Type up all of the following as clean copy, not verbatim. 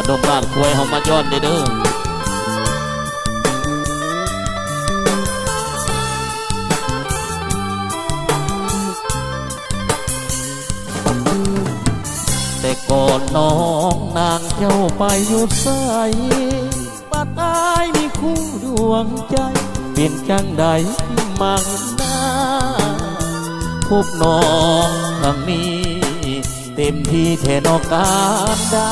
ดมบ้านควยเขามาย้อนเด้อแต่ก่อนน้องนางเจ้าไปอยู่ใสบัดอายมีคู่ดวงใจเป็นจังใดมั่งนาพบน้องครั้งนี้เต็มที่แทนอการดา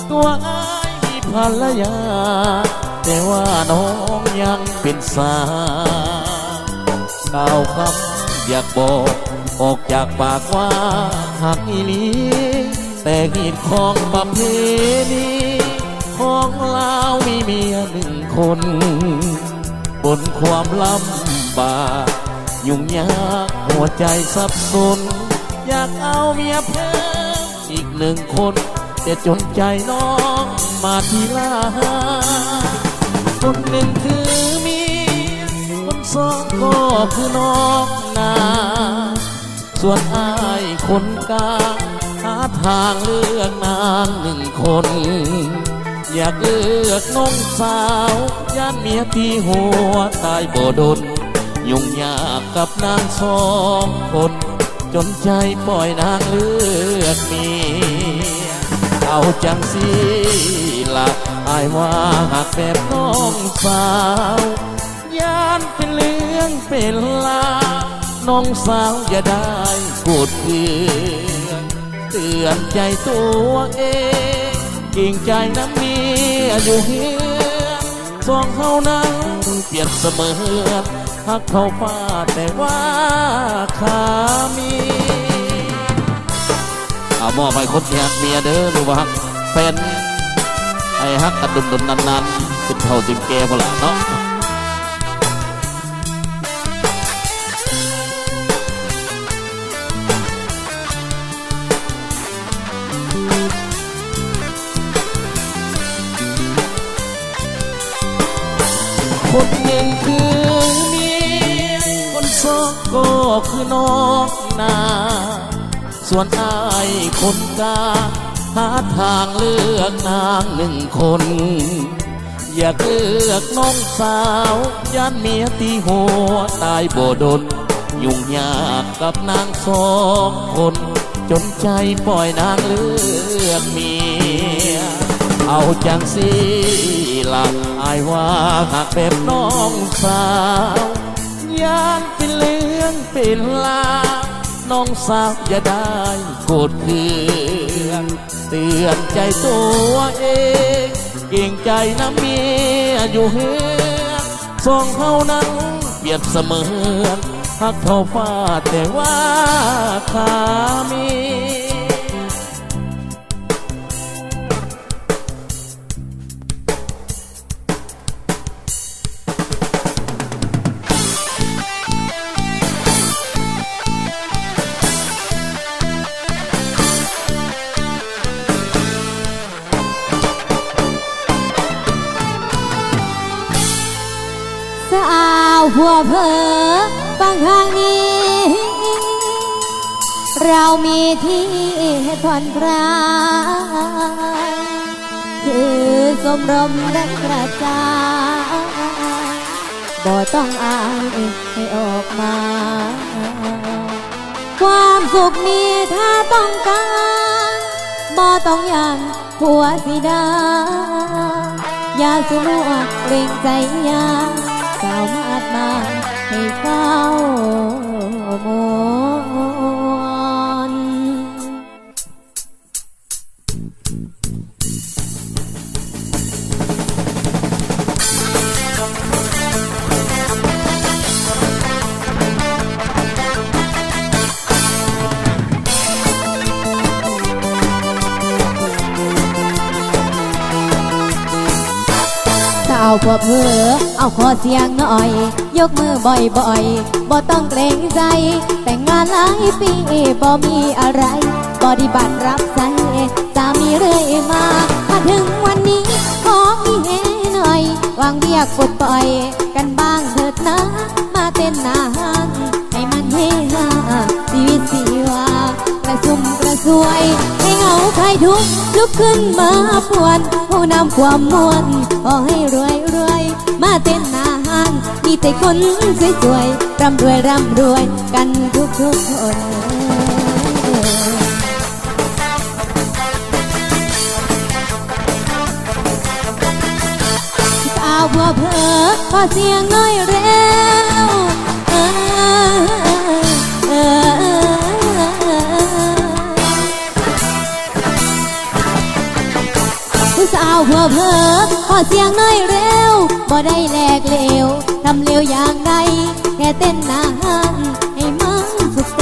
ตัวอายมีภรรยาแต่ว่าน้องยังเป็นสาวก้าวคำอยากบอกออกจากปากว่าหักอีหลีแต่หีดของประเพณีของลาวมีเมียหนึ่งคนบนความลำบากยุ่งยากหัวใจสับสนอยากเอาเมียเพิ่มอีกหนึ่งคนแต่จนใจน้องมาทีหลังคนหนึ่งคือเมียคนสองก็คือน้องนาส่วนอายคนกลางหาทางเลือกนางหนึ่งคนอยากเลือกน้องสาวย่านเมียที่หัวตายบ่ดนยุ่งยากกับนางสองคนจนใจปล่อยนางเลือกเมียเอาจังสิละอายว่าหากแบบน้องสาวย่านเป็นเรื่องเป็นลาวน้องสาวอย่าได้พูดเพื่อเตือนใจตัวเองเก่งใจน้ำเมียอยู่เฮือนสองเขานั้นเปลี่ยนเสมอหักเขาฟ้าแต่ว่าขามีมอบให้คนที่ฮักเมียเด้อหรือว่าฮักแฟนไอ้ฮักกระดุมนานๆเป็นเท่าจึงแก่พอละเนาะคนหนึ่งคือเมียคนสองก็คือน้องนาส่วนอายคนกลางหาทางเลือกนางหนึ่งคนอยากเลือกน้องสาวย่านเมียตีหัวตายบ่ดนยุ่งยากกับนางสองคนจนใจปล่อยนางเลือกเมียเอาจังสิละอายว่าหากแบบน้องสาวย่านเป็นเรื่องเป็นลาวน้องสาวอย่าได้โกรธเคืองเตือนใจตัวเองเก่งใจน้ำเมียอยู่เฮือนสองเขานั้นเปรียบเสมือนหักเท่าฟ้าแต่ว่าขามีสาวหัวเผลอฟังทางนี้เรามีที่ให้ผ่อนคลายคือสมรมดังกระจายบ่ต้องอายให้ออกมาความสุขมีถ้าต้องการบ่ต้องยังผัวสิดาอย่าสมัวเกรงใจยาสาวมาดมาให้เฝ้ามนเอาพวกเพื่อเอาขอเสียงหน่อยยกมือบ่อยๆบ่ต้องเกรงใจแต่งงานหลายปีบ่มีอะไรปฏิบัติรับใช้สามีเรื่อยมาถึงวันนี้ขอมีแห่หน่อยวางเบียกปลดปล่อยกันบ้างเถิดนะมาเต้นหน้าห้างให้มันเฮฮาชีวิตชีวากระซุ่มกระซ วยให้เหงาใครทุกข์ลุกขึ้นมาป่วนผู้นำความมวลขอให้รวยรวยมาเต้นอาหารมีแต่คนสวยๆร่ำรวยร่ำรวยกันทุกคน สาวบัวเพอขอเสียงน้อยเร็วผู้สาวบัวเพอขอเสียงน้อยเร็วบ่ได้แลกเลวทำเลวอย่างใดแค่เต้นอาหารให้มันสุขใจ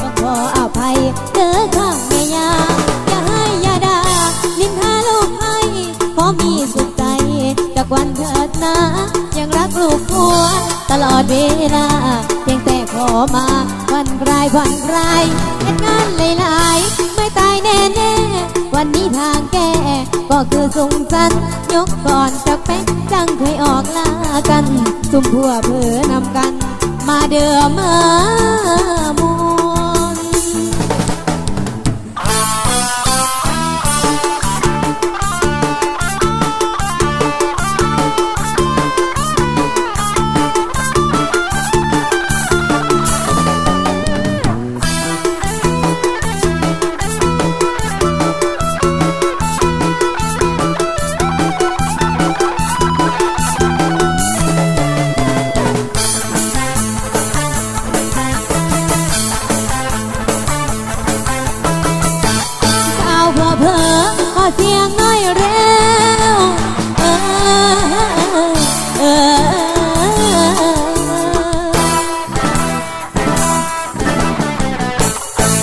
ก็ขออภัยเด้อข้างแม่ยาอย่าให้อย่าด่านินทาลูกให้ขอมีสุขใจจากวันเถิดนะยังรักลูกผัวตลอดเวลาเพียงแต่ขอมาวันคลายวันคลายเหตุงานหลายๆไม่ตายแน่ๆวันนี้ทางแก้ก็คือสุงสันยกก่อนจากแป๊กจังเคยออกลากันซุ่มพัวเผือนำกันมาเดิมมามวน เสียงน้อยเร็ว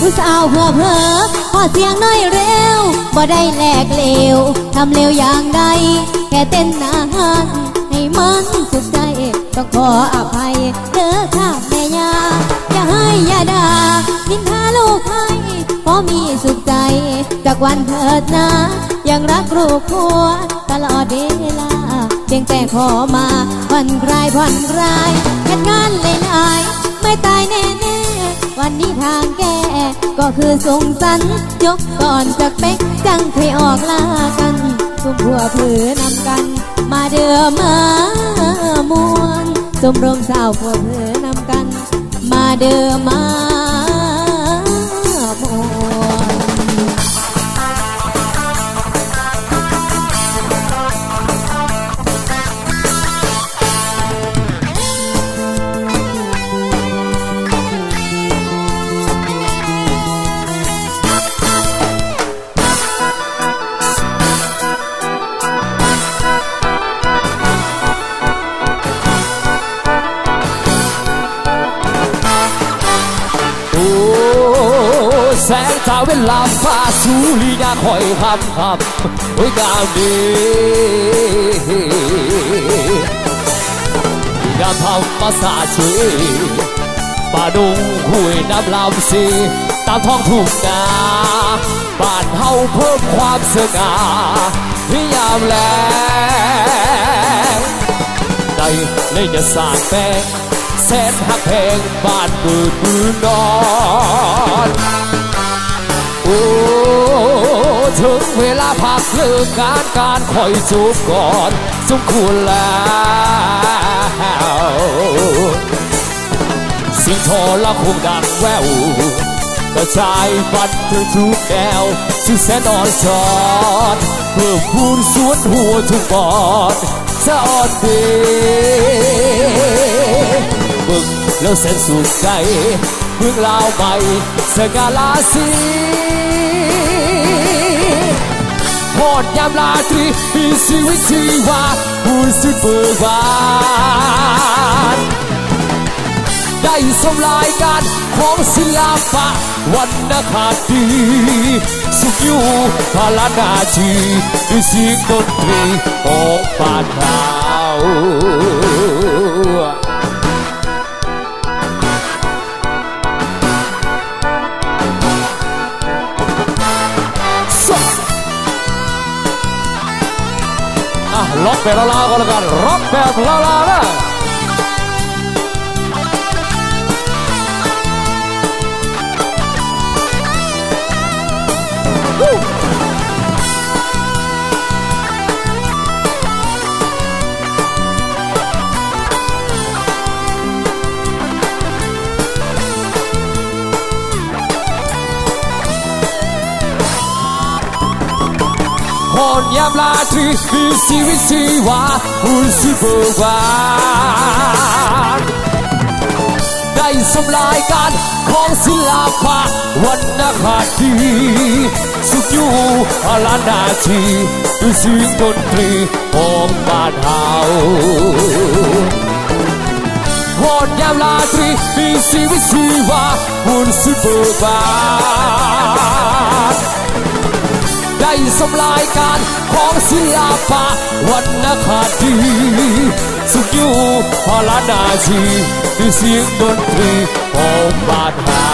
ผู้สาวหัวเผลอขอเสียงน้อยเร็วบ่ได้แลกเลวทำเลวอย่างใดแค่เต้นอาหารให้มันสุขใจต้องขออภัยเด้อข้าแม่ยาอย่าให้อย่าด่านินทาลูกให้พอมีสุขใจจากวันเถิดนะยังรักลูกผัวตลอดเวลาเพียงแต่ขอมาผ่อนคลายผ่อนคลายเหตุงานหลายๆไม่ตายแน่ๆวันนี้ทางแก้ก็คือสงสรรค์ยกก่อนจากเป๊กจังเคยออกลากันซุ่มผัวผือนำกันมาเดือมามวนสมรมสาวผัวผือนำกันมาเดือมามวนแสงตาเวลาฟ้าสูลีนาคอยคำโอ้ยกาวดีงานทำมาสาชีป่าดงห้วยน้ำลำซีตามท้องทุ่งนาบ้านเฮาเพิ่มความสง่าพิยามแลงได้เลยจะสาดแปงแสนหักแพงบ้านเกิดมือนอนโอ้ถึงเวลาพักเลิกการคอยจูบก่อนสมควรแล้วสิ่งทอละคงดังแววกระจายบันเธอทุกแนวสิ่งแสนอ่อนสอนเพื่อพูนสวนหัวทุกบอนสะอ่อนดีบึกแล้วเส้นสุดใจเพิ่งลาวไปสกาลาสีพอดยามลาตรีมีชีวิตชีวาพูดสุดเบิกบานได้สมรายการของศิลปะวรรณคดีสุขอยู่พลานาทีด้วยเสียงดนตรีของบ้านเราล็อกแบบลาๆก็แล้วกันล็อกแบบลาๆนะ อนยามราตรีมีชีวิตชีวาหุ่นสุดเบิกบานได้สำลายการของศิลปะวรรณคดีสุขอยู่ล้านนาทีด้วยเสียงดนตรีของบ้านเฮาหอนยามราตรีมีชีวิตชีวาหุ่นสุดเบิกบานได้สำลายการของศิลปะวรรณคดีสุขอยู่ล้านนาทีด้วยเสียงดนตรีของบ้านเฮา